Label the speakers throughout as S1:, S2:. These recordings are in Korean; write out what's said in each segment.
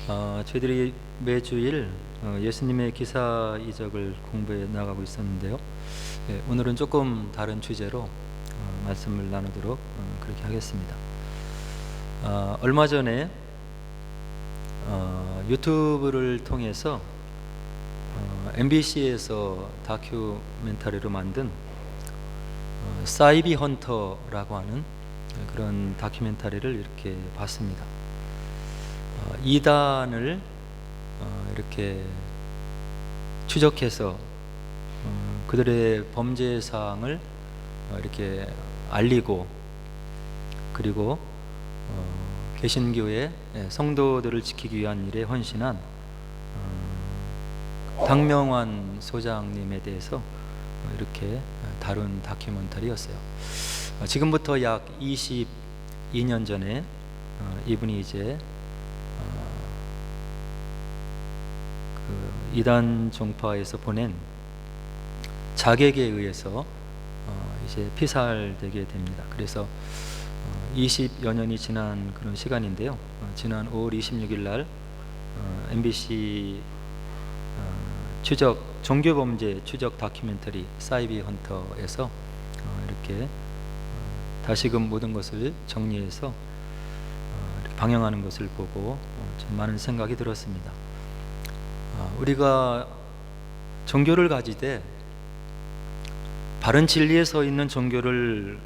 S1: 저희들이 매주일 예수님의 기사 이적을 공부해 나가고 있었는데요. 오늘은 조금 다른 주제로 말씀을 나누도록 그렇게 하겠습니다. 얼마 전에 유튜브를 통해서 MBC에서 다큐멘터리로 만든 사이비 헌터라고 하는 그런 다큐멘터리를 이렇게 봤습니다. 이단을 이렇게 추적해서 그들의 범죄 사항을 이렇게 알리고, 그리고 개신교의 성도들을 지키기 위한 일에 헌신한 강명환 소장님에 대해서 이렇게 다룬 다큐멘터리였어요. 지금부터 약 22년 전에 이분이 이제 그 이단 종파에서 보낸 자객에 의해서 이제 피살되게 됩니다. 그래서 20여 년이 지난 그런 시간인데요. 지난 5월 26일 날 MBC 종교범죄 추적 다큐멘터리 사이비 헌터에서 이렇게 다시금 모든 것을 정리해서 이렇게 방영하는 것을 보고 좀 많은 생각이 들었습니다. 우리가 종교를 가지되 바른 진리에 서 있는 종교를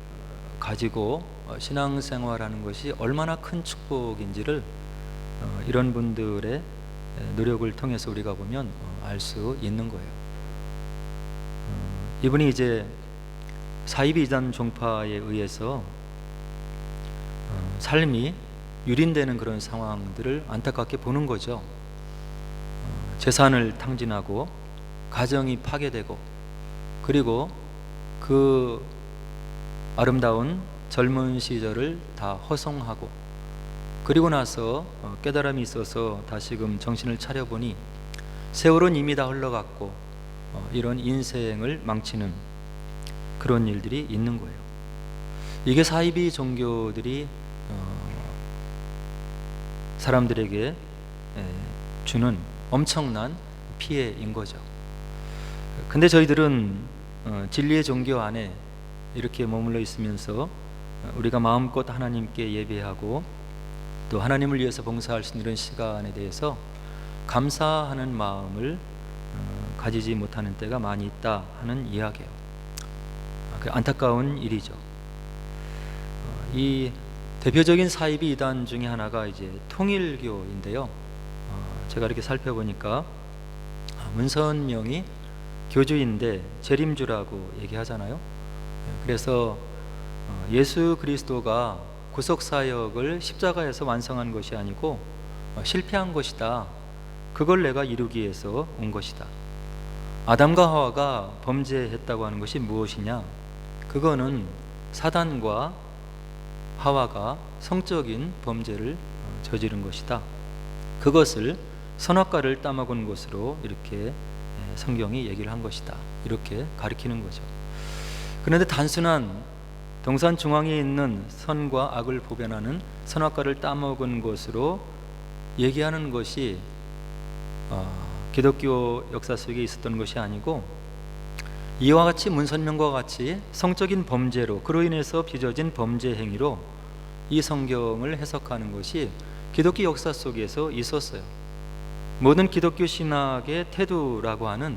S1: 가지고 신앙생활하는 것이 얼마나 큰 축복인지를 이런 분들의 노력을 통해서 우리가 보면 알 수 있는 거예요. 이분이 이제 사이비 이단 종파에 의해서 삶이 유린되는 그런 상황들을 안타깝게 보는 거죠. 재산을 탕진하고 가정이 파괴되고, 그리고 그 아름다운 젊은 시절을 다 허송하고, 그리고 나서 깨달음이 있어서 다시금 정신을 차려보니 세월은 이미 다 흘러갔고 이런 인생을 망치는 그런 일들이 있는 거예요. 이게 사이비 종교들이 사람들에게 주는 엄청난 피해인 거죠. 근데 저희들은 진리의 종교 안에 이렇게 머물러 있으면서 우리가 마음껏 하나님께 예배하고 또 하나님을 위해서 봉사할 수 있는 이런 시간에 대해서 감사하는 마음을 가지지 못하는 때가 많이 있다 하는 이야기예요. 안타까운 일이죠. 이 대표적인 사이비 이단 중에 하나가 이제 통일교인데요. 제가 이렇게 살펴보니까 문선명이 교주인데 재림주라고 얘기하잖아요. 그래서 예수 그리스도가 구속사역을 십자가에서 완성한 것이 아니고 실패한 것이다. 그걸 내가 이루기 위해서 온 것이다. 아담과 하와가 범죄했다고 하는 것이 무엇이냐? 그거는 사단과 하와가 성적인 범죄를 저지른 것이다. 그것을 선악과를 따먹은 것으로 이렇게 성경이 얘기를 한 것이다. 이렇게 가리키는 거죠. 그런데 단순한 동산 중앙에 있는 선과 악을 보변하는 선악과를 따먹은 것으로 얘기하는 것이 기독교 역사 속에 있었던 것이 아니고, 이와 같이 문선명과 같이 성적인 범죄로 그로 인해서 빚어진 범죄 행위로 이 성경을 해석하는 것이 기독교 역사 속에서 있었어요. 모든 기독교 신학의 태도라고 하는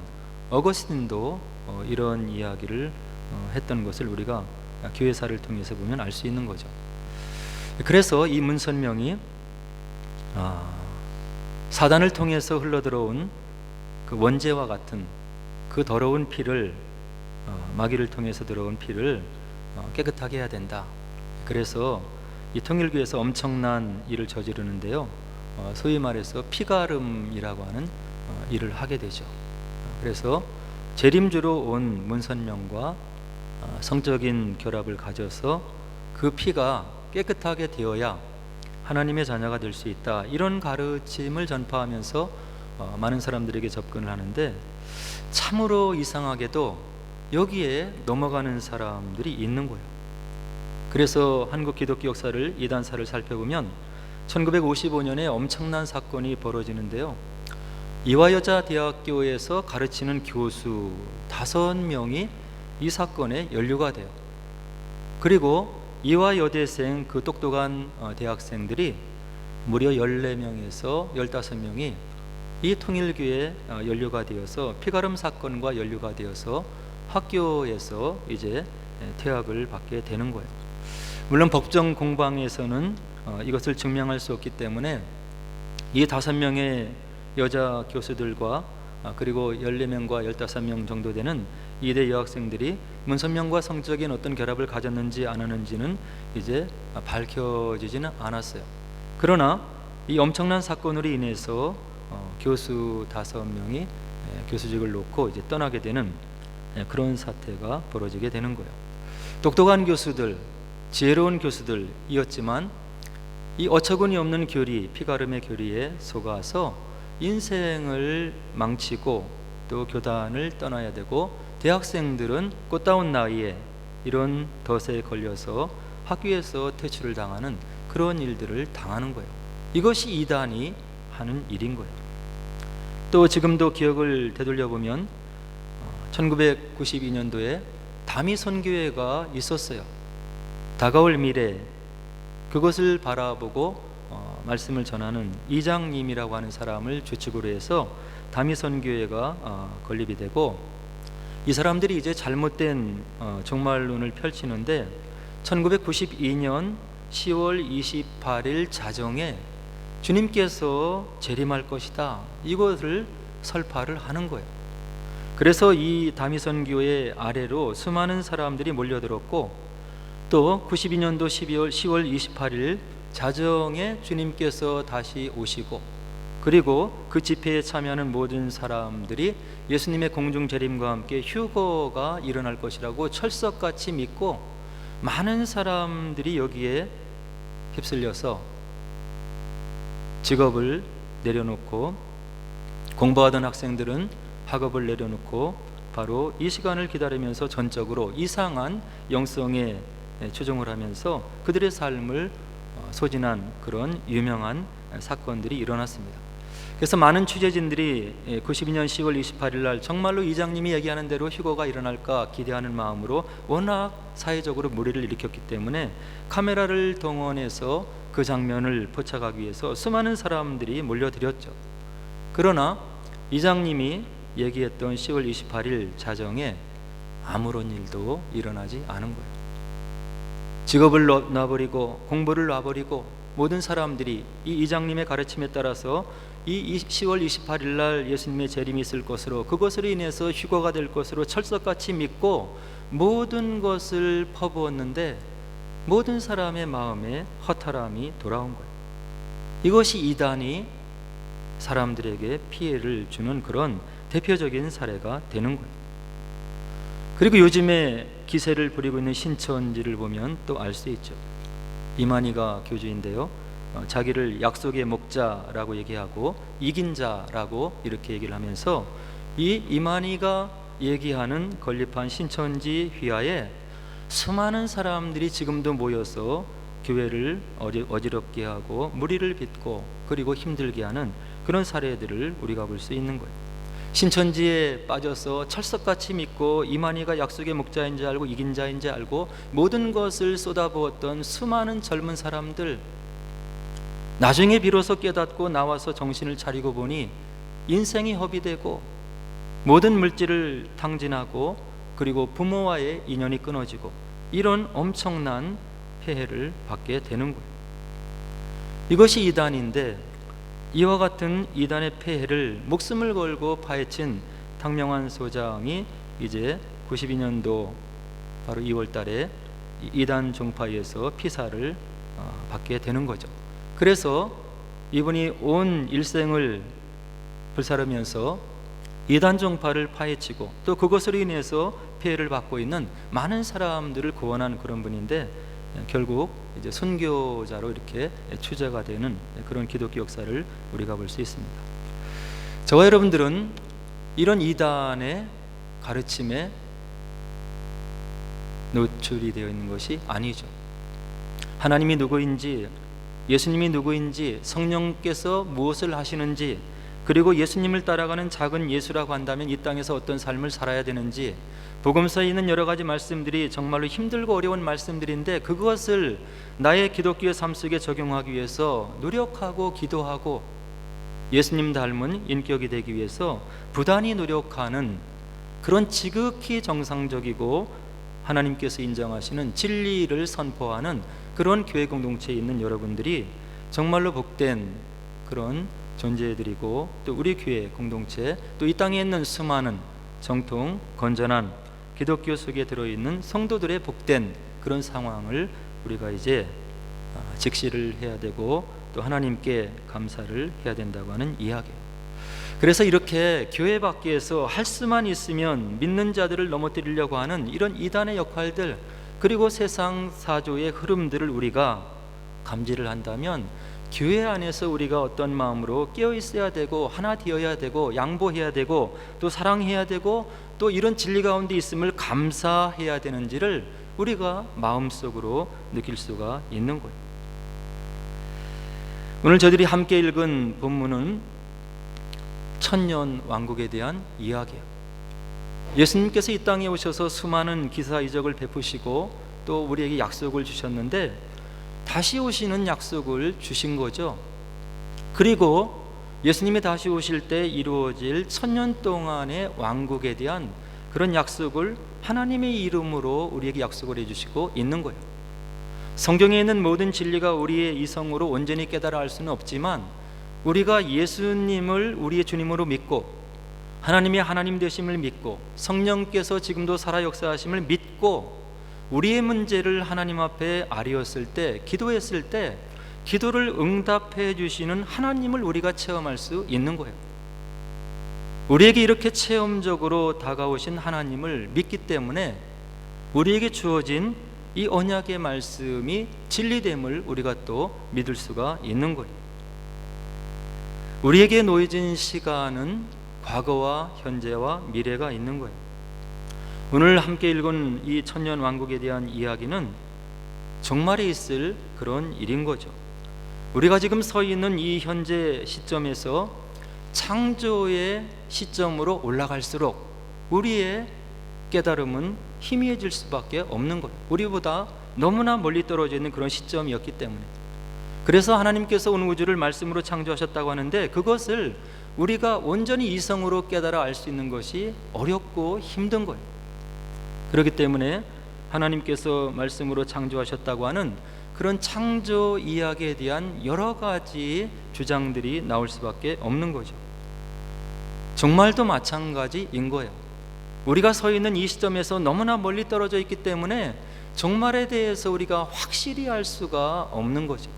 S1: 어거스틴도 이런 이야기를 했던 것을 우리가 교회사를 통해서 보면 알 수 있는 거죠. 그래서 이 문선명이 사단을 통해서 흘러들어온 그 원죄와 같은 그 더러운 피를, 마귀를 통해서 들어온 피를 깨끗하게 해야 된다. 그래서 이 통일교에서 엄청난 일을 저지르는데요. 소위 말해서 피가름이라고 하는 일을 하게 되죠. 그래서 재림주로 온 문선명과 성적인 결합을 가져서 그 피가 깨끗하게 되어야 하나님의 자녀가 될 수 있다. 이런 가르침을 전파하면서 많은 사람들에게 접근을 하는데, 참으로 이상하게도 여기에 넘어가는 사람들이 있는 거예요. 그래서 한국 기독교 역사를 이단사를 살펴보면 1955년에 엄청난 사건이 벌어지는데요. 이화여자대학교에서 가르치는 교수 5명이 이 사건에 연루가 돼요. 그리고 이화여대생 그 똑똑한 대학생들이 무려 14명에서 15명이 이 통일교에 연루가 되어서 피가름 사건과 연루가 되어서 학교에서 이제 퇴학을 받게 되는 거예요. 물론 법정 공방에서는 이것을 증명할 수 없기 때문에 이 5명의 여자 교수들과 그리고 14명과 15명 정도 되는 이대 여학생들이 문선명과 성적인 어떤 결합을 가졌는지 안 하는지는 이제 밝혀지지는 않았어요. 그러나 이 엄청난 사건으로 인해서 교수 5명이 교수직을 놓고 이제 떠나게 되는 그런 사태가 벌어지게 되는 거예요. 똑똑한 교수들, 지혜로운 교수들이었지만 이 어처구니 없는 교리, 피가름의 교리에 속아서 인생을 망치고 또 교단을 떠나야 되고, 대학생들은 꽃다운 나이에 이런 덫에 걸려서 학교에서 퇴출을 당하는 그런 일들을 당하는 거예요. 이것이 이단이 하는 일인 거예요. 또 지금도 기억을 되돌려 보면 1992년도에 다미선교회가 있었어요. 다가올 미래, 그것을 바라보고 말씀을 전하는 이장님이라고 하는 사람을 주축으로 해서 다미선교회가 건립이 되고, 이 사람들이 이제 잘못된 종말론을 펼치는데 1992년 10월 28일 자정에 주님께서 재림할 것이다, 이것을 설파를 하는 거예요. 그래서 이 다미선교회 아래로 수많은 사람들이 몰려들었고, 또 92년도 10월 28일 자정에 주님께서 다시 오시고, 그리고 그 집회에 참여하는 모든 사람들이 예수님의 공중 재림과 함께 휴거가 일어날 것이라고 철석같이 믿고, 많은 사람들이 여기에 휩쓸려서 직업을 내려놓고, 공부하던 학생들은 학업을 내려놓고 바로 이 시간을 기다리면서 전적으로 이상한 영성에 초종을 하면서 그들의 삶을 소진한 그런 유명한 사건들이 일어났습니다. 그래서 많은 취재진들이 92년 10월 28일 날 정말로 이장님이 얘기하는 대로 휴거가 일어날까 기대하는 마음으로 워낙 사회적으로 물의를 일으켰기 때문에 카메라를 동원해서 그 장면을 포착하기 위해서 수많은 사람들이 몰려들었죠. 그러나 이장님이 얘기했던 10월 28일 자정에 아무런 일도 일어나지 않은 거예요. 직업을 놔버리고 공부를 놔버리고 모든 사람들이 이 이장님의 가르침에 따라서 이 10월 28일 날 예수님의 재림이 있을 것으로, 그것으로 인해서 휴거가 될 것으로 철석같이 믿고 모든 것을 퍼부었는데 모든 사람의 마음에 허탈함이 돌아온 거예요. 이것이 이단이 사람들에게 피해를 주는 그런 대표적인 사례가 되는 거예요. 그리고 요즘에 기세를 부리고 있는 신천지를 보면 또 알 수 있죠. 이만희가 교주인데요, 자기를 약속의 목자라고 얘기하고 이긴 자라고 이렇게 얘기를 하면서 이 이만희가 얘기하는 건립한 신천지 휘하에 수많은 사람들이 지금도 모여서 교회를 어지럽게 하고 무리를 빚고 그리고 힘들게 하는 그런 사례들을 우리가 볼 수 있는 거예요. 신천지에 빠져서 철석같이 믿고 이만희가 약속의 목자인지 알고 이긴 자인지 알고 모든 것을 쏟아부었던 수많은 젊은 사람들, 나중에 비로소 깨닫고 나와서 정신을 차리고 보니 인생이 허비되고 모든 물질을 탕진하고 그리고 부모와의 인연이 끊어지고 이런 엄청난 폐해를 받게 되는 거예요. 이것이 이단인데, 이와 같은 이단의 폐해를 목숨을 걸고 파헤친 탕명환 소장이 이제 92년도 바로 2월 달에 이단 종파에서 피사를 받게 되는 거죠. 그래서 이분이 온 일생을 불사르면서 이단 종파를 파헤치고 또 그것으로 인해서 피해를 받고 있는 많은 사람들을 구원한 그런 분인데, 결국 이제 선교자로 이렇게 추자가 되는 그런 기독교 역사를 우리가 볼 수 있습니다. 저와 여러분들은 이런 이단의 가르침에 노출이 되어 있는 것이 아니죠. 하나님이 누구인지 예수님이 누구인지, 성령께서 무엇을 하시는지, 그리고 예수님을 따라가는 작은 예수라고 한다면 이 땅에서 어떤 삶을 살아야 되는지, 복음서에 있는 여러 가지 말씀들이 정말로 힘들고 어려운 말씀들인데 그것을 나의 기독교의 삶 속에 적용하기 위해서 노력하고 기도하고 예수님 닮은 인격이 되기 위해서 부단히 노력하는 그런 지극히 정상적이고 하나님께서 인정하시는 진리를 선포하는 그런 교회 공동체에 있는 여러분들이 정말로 복된 그런 존재들이고, 또 우리 교회 공동체, 또 이 땅에 있는 수많은 정통 건전한 기독교 속에 들어있는 성도들의 복된 그런 상황을 우리가 이제 직시를 해야 되고 또 하나님께 감사를 해야 된다고 하는 이야기예요. 그래서 이렇게 교회 밖에서 할 수만 있으면 믿는 자들을 넘어뜨리려고 하는 이런 이단의 역할들, 그리고 세상 사조의 흐름들을 우리가 감지를 한다면 교회 안에서 우리가 어떤 마음으로 깨어 있어야 되고 하나 되어야 되고 양보해야 되고 또 사랑해야 되고 또 이런 진리 가운데 있음을 감사해야 되는지를 우리가 마음속으로 느낄 수가 있는 거예요. 오늘 저들이 함께 읽은 본문은 천년 왕국에 대한 이야기예요. 예수님께서 이 땅에 오셔서 수많은 기사 이적을 베푸시고 또 우리에게 약속을 주셨는데 다시 오시는 약속을 주신 거죠. 그리고 예수님이 다시 오실 때 이루어질 천년 동안의 왕국에 대한 그런 약속을 하나님의 이름으로 우리에게 약속을 해주시고 있는 거예요. 성경에 있는 모든 진리가 우리의 이성으로 온전히 깨달아 알 수는 없지만 우리가 예수님을 우리의 주님으로 믿고 하나님의 하나님 되심을 믿고 성령께서 지금도 살아 역사하심을 믿고 우리의 문제를 하나님 앞에 아뢰었을 때, 기도했을 때 기도를 응답해 주시는 하나님을 우리가 체험할 수 있는 거예요. 우리에게 이렇게 체험적으로 다가오신 하나님을 믿기 때문에 우리에게 주어진 이 언약의 말씀이 진리됨을 우리가 또 믿을 수가 있는 거예요. 우리에게 놓여진 시간은 과거와 현재와 미래가 있는 거예요. 오늘 함께 읽은 이 천년 왕국에 대한 이야기는 종말에 있을 그런 일인 거죠. 우리가 지금 서 있는 이 현재 시점에서 창조의 시점으로 올라갈수록 우리의 깨달음은 희미해질 수밖에 없는 거예요. 우리보다 너무나 멀리 떨어져 있는 그런 시점이었기 때문에. 그래서 하나님께서 온 우주를 말씀으로 창조하셨다고 하는데 그것을 우리가 온전히 이성으로 깨달아 알 수 있는 것이 어렵고 힘든 거예요. 그렇기 때문에 하나님께서 말씀으로 창조하셨다고 하는 그런 창조 이야기에 대한 여러 가지 주장들이 나올 수밖에 없는 거죠. 정말도 마찬가지인 거예요. 우리가 서 있는 이 시점에서 너무나 멀리 떨어져 있기 때문에 종말에 대해서 우리가 확실히 알 수가 없는 거죠.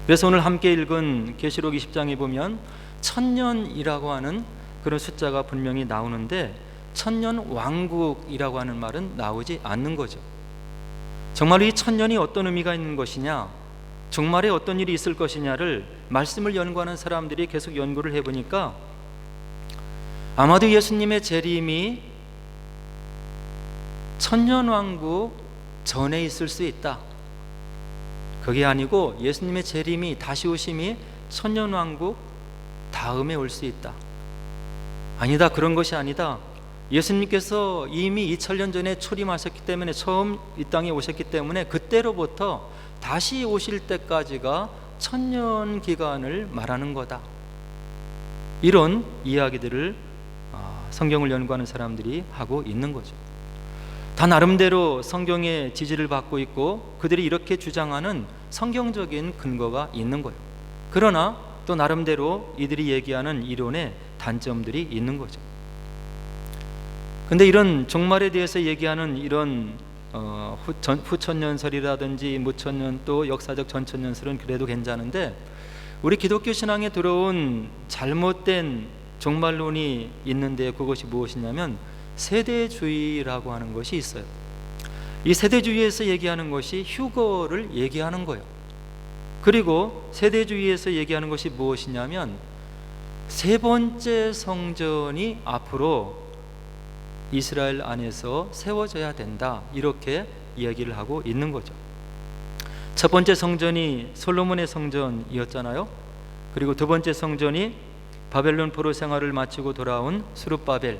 S1: 그래서 오늘 함께 읽은 계시록 20장에 보면 천년이라고 하는 그런 숫자가 분명히 나오는데 천년 왕국이라고 하는 말은 나오지 않는 거죠. 정말 이 천년이 어떤 의미가 있는 것이냐, 종말에 어떤 일이 있을 것이냐를 말씀을 연구하는 사람들이 계속 연구를 해보니까 아마도 예수님의 재림이 천년 왕국 전에 있을 수 있다. 그게 아니고 예수님의 재림이 다시 오심이 천년 왕국 다음에 올 수 있다. 아니다, 그런 것이 아니다. 예수님께서 이미 2000년 전에 초림하셨기 때문에 처음 이 땅에 오셨기 때문에 그때로부터 다시 오실 때까지가 천년 기간을 말하는 거다. 이런 이야기들을 성경을 연구하는 사람들이 하고 있는 거죠. 다 나름대로 성경의 지지를 받고 있고 그들이 이렇게 주장하는 성경적인 근거가 있는 거예요. 그러나 또 나름대로 이들이 얘기하는 이론에 단점들이 있는 거죠. 근데 이런 종말에 대해서 얘기하는 이런 후천년설이라든지 무천년 또 역사적 전천년설은 그래도 괜찮은데 우리 기독교 신앙에 들어온 잘못된 종말론이 있는데 그것이 무엇이냐면 세대주의라고 하는 것이 있어요. 이 세대주의에서 얘기하는 것이 휴거를 얘기하는 거예요. 그리고 세대주의에서 얘기하는 것이 무엇이냐면 세 번째 성전이 앞으로 이스라엘 안에서 세워져야 된다, 이렇게 이야기를 하고 있는 거죠. 첫 번째 성전이 솔로몬의 성전이었잖아요. 그리고 두 번째 성전이 바벨론 포로 생활을 마치고 돌아온 스룹바벨,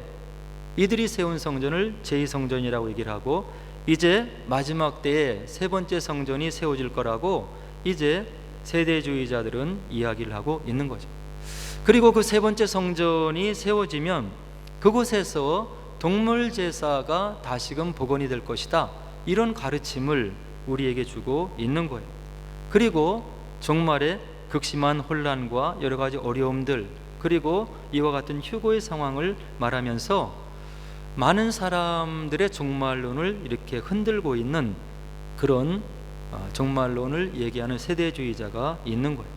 S1: 이들이 세운 성전을 제2성전이라고 얘기를 하고, 이제 마지막 때에 세 번째 성전이 세워질 거라고 이제 세대주의자들은 이야기를 하고 있는 거죠. 그리고 그 세 번째 성전이 세워지면 그곳에서 동물 제사가 다시금 복원이 될 것이다, 이런 가르침을 우리에게 주고 있는 거예요. 그리고 종말의 극심한 혼란과 여러 가지 어려움들, 그리고 이와 같은 휴고의 상황을 말하면서 많은 사람들의 종말론을 이렇게 흔들고 있는 그런 종말론을 얘기하는 세대주의자가 있는 거예요.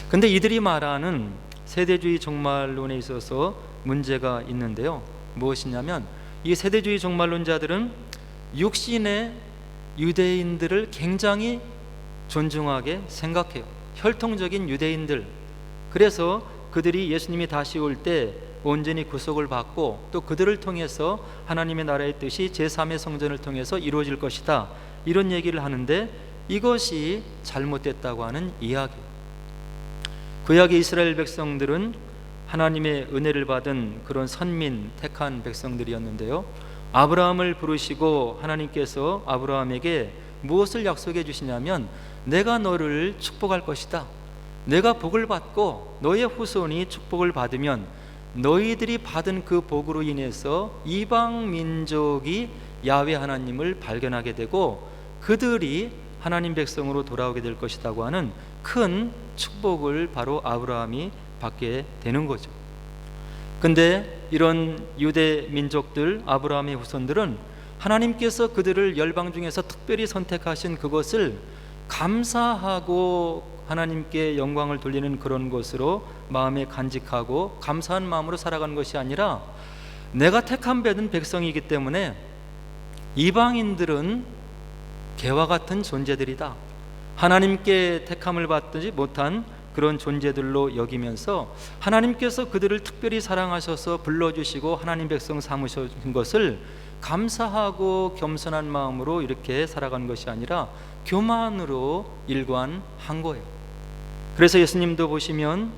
S1: 근데 이들이 말하는 세대주의 종말론에 있어서 문제가 있는데요. 무엇이냐면 이 세대주의 종말론자들은 육신의 유대인들을 굉장히 존중하게 생각해요. 혈통적인 유대인들. 그래서 그들이 예수님이 다시 올 때 온전히 구속을 받고 또 그들을 통해서 하나님의 나라의 뜻이 제3의 성전을 통해서 이루어질 것이다, 이런 얘기를 하는데 이것이 잘못됐다고 하는 이야기. 구약의 이스라엘 백성들은 하나님의 은혜를 받은 그런 선민, 택한 백성들이었는데요. 아브라함을 부르시고 하나님께서 아브라함에게 무엇을 약속해 주시냐면 내가 너를 축복할 것이다. 내가 복을 받고 너의 후손이 축복을 받으면 너희들이 받은 그 복으로 인해서 이방 민족이 야훼 하나님을 발견하게 되고 그들이 하나님 백성으로 돌아오게 될 것이라고 하는 큰 축복을 바로 아브라함이 받게 되는 거죠. 근데 이런 유대 민족들, 아브라함의 후손들은 하나님께서 그들을 열방 중에서 특별히 선택하신 그것을 감사하고 하나님께 영광을 돌리는 그런 것으로 마음에 간직하고 감사한 마음으로 살아가는 것이 아니라 내가 택함 받은 백성이기 때문에 이방인들은 개와 같은 존재들이다, 하나님께 택함을 받지 못한 그런 존재들로 여기면서 하나님께서 그들을 특별히 사랑하셔서 불러주시고 하나님 백성 삼으신 것을 감사하고 겸손한 마음으로 이렇게 살아간 것이 아니라 교만으로 일관한 거예요. 그래서 예수님도 보시면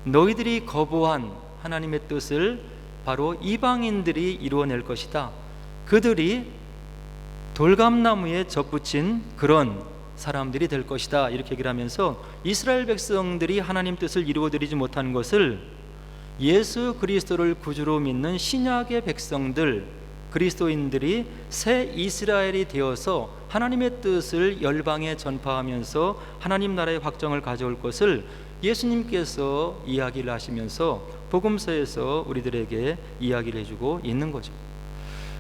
S1: 너희들이 거부한 하나님의 뜻을 바로 이방인들이 이루어낼 것이다, 그들이 돌감나무에 접붙인 그런 사람들이 될 것이다, 이렇게 얘기를 하면서 이스라엘 백성들이 하나님 뜻을 이루어드리지 못한 것을 예수 그리스도를 구주로 믿는 신약의 백성들, 그리스도인들이 새 이스라엘이 되어서 하나님의 뜻을 열방에 전파하면서 하나님 나라의 확정을 가져올 것을 예수님께서 이야기를 하시면서 복음서에서 우리들에게 이야기를 해주고 있는 거죠.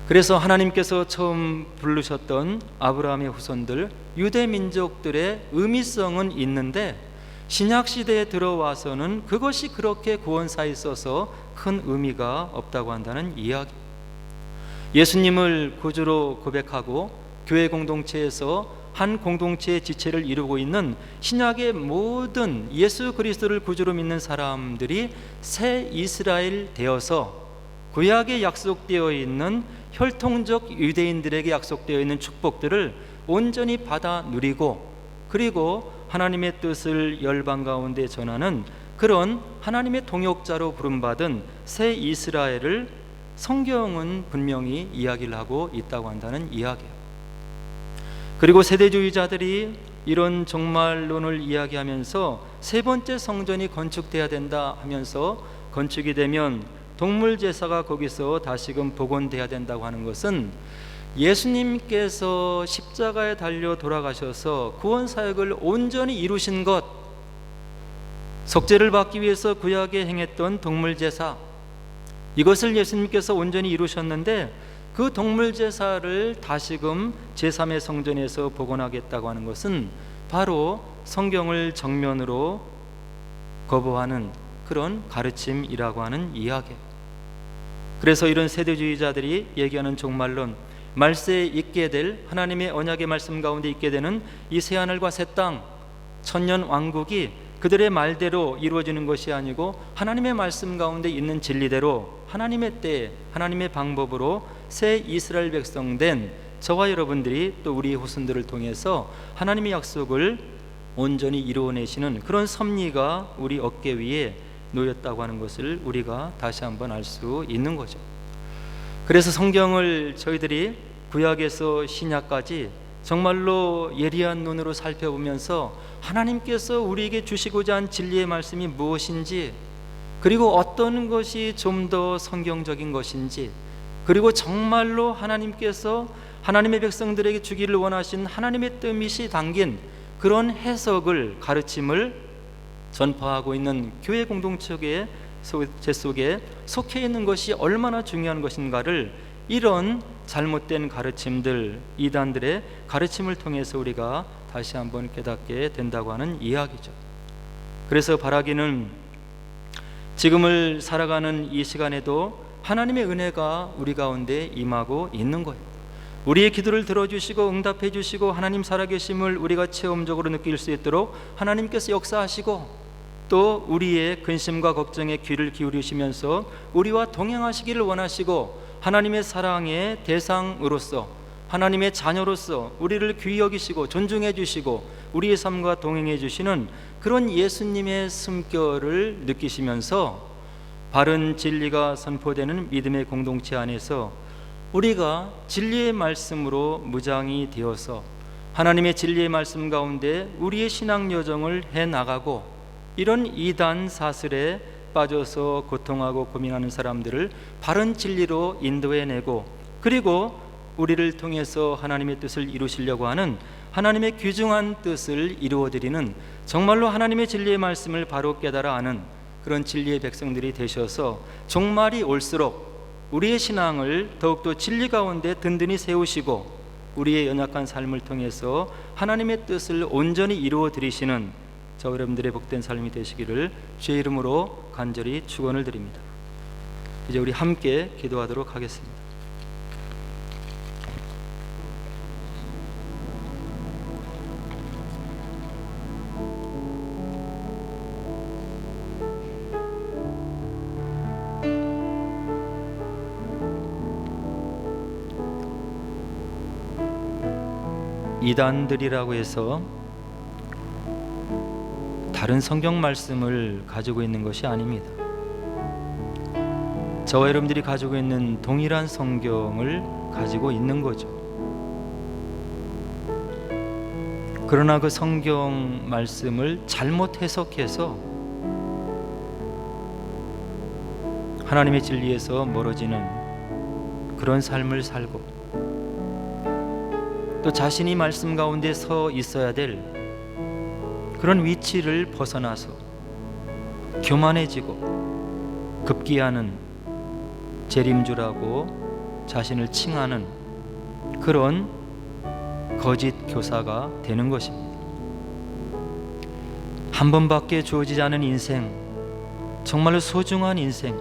S1: 그래서 하나님께서 처음 부르셨던 아브라함의 후손들, 유대 민족들의 의미성은 있는데 신약시대에 들어와서는 그것이 그렇게 구원사에 있어서 큰 의미가 없다고 한다는 이야기. 예수님을 구주로 고백하고 교회 공동체에서 한 공동체의 지체를 이루고 있는 신약의 모든 예수 그리스도를 구주로 믿는 사람들이 새 이스라엘 되어서 구약에 약속되어 있는 혈통적 유대인들에게 약속되어 있는 축복들을 온전히 받아 누리고 그리고 하나님의 뜻을 열방 가운데 전하는 그런 하나님의 동역자로 부름받은 새 이스라엘을 성경은 분명히 이야기를 하고 있다고 한다는 이야기예요. 그리고 세대주의자들이 이런 종말론을 이야기하면서 세 번째 성전이 건축돼야 된다 하면서 건축이 되면 동물 제사가 거기서 다시금 복원돼야 된다고 하는 것은 예수님께서 십자가에 달려 돌아가셔서 구원 사역을 온전히 이루신 것, 속죄를 받기 위해서 구약에 행했던 동물 제사, 이것을 예수님께서 온전히 이루셨는데 그 동물 제사를 다시금 제3의 성전에서 복원하겠다고 하는 것은 바로 성경을 정면으로 거부하는 그런 가르침이라고 하는 이야기예요. 그래서 이런 세대주의자들이 얘기하는 종말론, 말세에 있게 될 하나님의 언약의 말씀 가운데 있게 되는 이 새하늘과 새 땅, 천년 왕국이 그들의 말대로 이루어지는 것이 아니고 하나님의 말씀 가운데 있는 진리대로 하나님의 때에 하나님의 방법으로 새 이스라엘 백성 된 저와 여러분들이 또 우리 후손들을 통해서 하나님의 약속을 온전히 이루어내시는 그런 섭리가 우리 어깨 위에 놓였다고 하는 것을 우리가 다시 한번 알 수 있는 거죠. 그래서 성경을 저희들이 구약에서 신약까지 정말로 예리한 눈으로 살펴보면서 하나님께서 우리에게 주시고자 한 진리의 말씀이 무엇인지, 그리고 어떤 것이 좀 더 성경적인 것인지, 그리고 정말로 하나님께서 하나님의 백성들에게 주기를 원하신 하나님의 뜻이 담긴 그런 해석을, 가르침을 전파하고 있는 교회 공동체 속에 속해 있는 것이 얼마나 중요한 것인가를 이런 잘못된 가르침들, 이단들의 가르침을 통해서 우리가 다시 한번 깨닫게 된다고 하는 이야기죠. 그래서 바라기는 지금을 살아가는 이 시간에도 하나님의 은혜가 우리 가운데 임하고 있는 거예요. 우리의 기도를 들어주시고 응답해 주시고 하나님 살아계심을 우리가 체험적으로 느낄 수 있도록 하나님께서 역사하시고, 또 우리의 근심과 걱정에 귀를 기울이시면서 우리와 동행하시기를 원하시고, 하나님의 사랑의 대상으로서, 하나님의 자녀로서 우리를 귀히 여기시고 존중해 주시고 우리의 삶과 동행해 주시는 그런 예수님의 숨결을 느끼시면서 바른 진리가 선포되는 믿음의 공동체 안에서 우리가 진리의 말씀으로 무장이 되어서 하나님의 진리의 말씀 가운데 우리의 신앙 여정을 해나가고, 이런 이단 사슬에 빠져서 고통하고 고민하는 사람들을 바른 진리로 인도해내고, 그리고 우리를 통해서 하나님의 뜻을 이루시려고 하는 하나님의 귀중한 뜻을 이루어드리는, 정말로 하나님의 진리의 말씀을 바로 깨달아 아는 그런 진리의 백성들이 되셔서 종말이 올수록 우리의 신앙을 더욱더 진리 가운데 든든히 세우시고 우리의 연약한 삶을 통해서 하나님의 뜻을 온전히 이루어드리시는 저 여러분들의 복된 삶이 되시기를 주의 이름으로 간절히 축원을 드립니다. 이제 우리 함께 기도하도록 하겠습니다. 이단들이라고 해서 다른 성경 말씀을 가지고 있는 것이 아닙니다. 저와 여러분들이 가지고 있는 동일한 성경을 가지고 있는 거죠. 그러나 그 성경 말씀을 잘못 해석해서 하나님의 진리에서 멀어지는 그런 삶을 살고, 또 자신이 말씀 가운데 서 있어야 될 그런 위치를 벗어나서 교만해지고 급기야는 재림주라고 자신을 칭하는 그런 거짓 교사가 되는 것입니다. 한 번밖에 주어지지 않은 인생, 정말로 소중한 인생,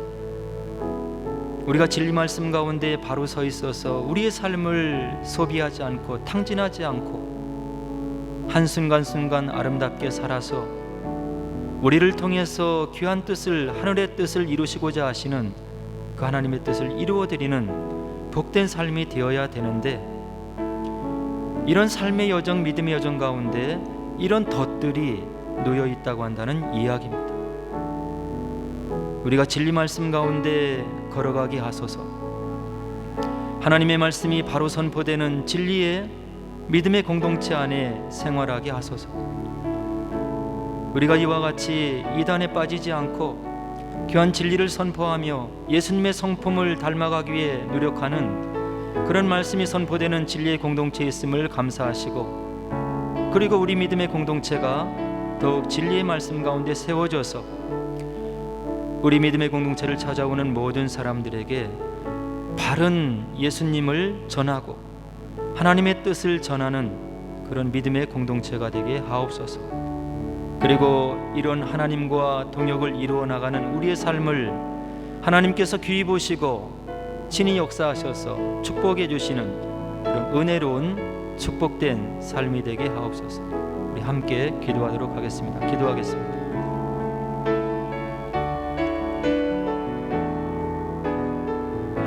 S1: 우리가 진리 말씀 가운데 바로 서 있어서 우리의 삶을 소비하지 않고 탕진하지 않고 한순간순간 아름답게 살아서 우리를 통해서 귀한 뜻을, 하늘의 뜻을 이루시고자 하시는 그 하나님의 뜻을 이루어드리는 복된 삶이 되어야 되는데, 이런 삶의 여정, 믿음의 여정 가운데 이런 덫들이 놓여 있다고 한다는 이야기입니다. 우리가 진리 말씀 가운데 걸어가게 하소서. 하나님의 말씀이 바로 선포되는 진리의 믿음의 공동체 안에 생활하게 하소서. 우리가 이와 같이 이단에 빠지지 않고 귀한 진리를 선포하며 예수님의 성품을 닮아가기 위해 노력하는 그런 말씀이 선포되는 진리의 공동체에 있음을 감사하시고, 그리고 우리 믿음의 공동체가 더욱 진리의 말씀 가운데 세워져서 우리 믿음의 공동체를 찾아오는 모든 사람들에게 바른 예수님을 전하고 하나님의 뜻을 전하는 그런 믿음의 공동체가 되게 하옵소서. 그리고 이런 하나님과 동역을 이루어 나가는 우리의 삶을 하나님께서 귀히 보시고 친히 역사하셔서 축복해 주시는 그런 은혜로운 축복된 삶이 되게 하옵소서. 우리 함께 기도하도록 하겠습니다. 기도하겠습니다.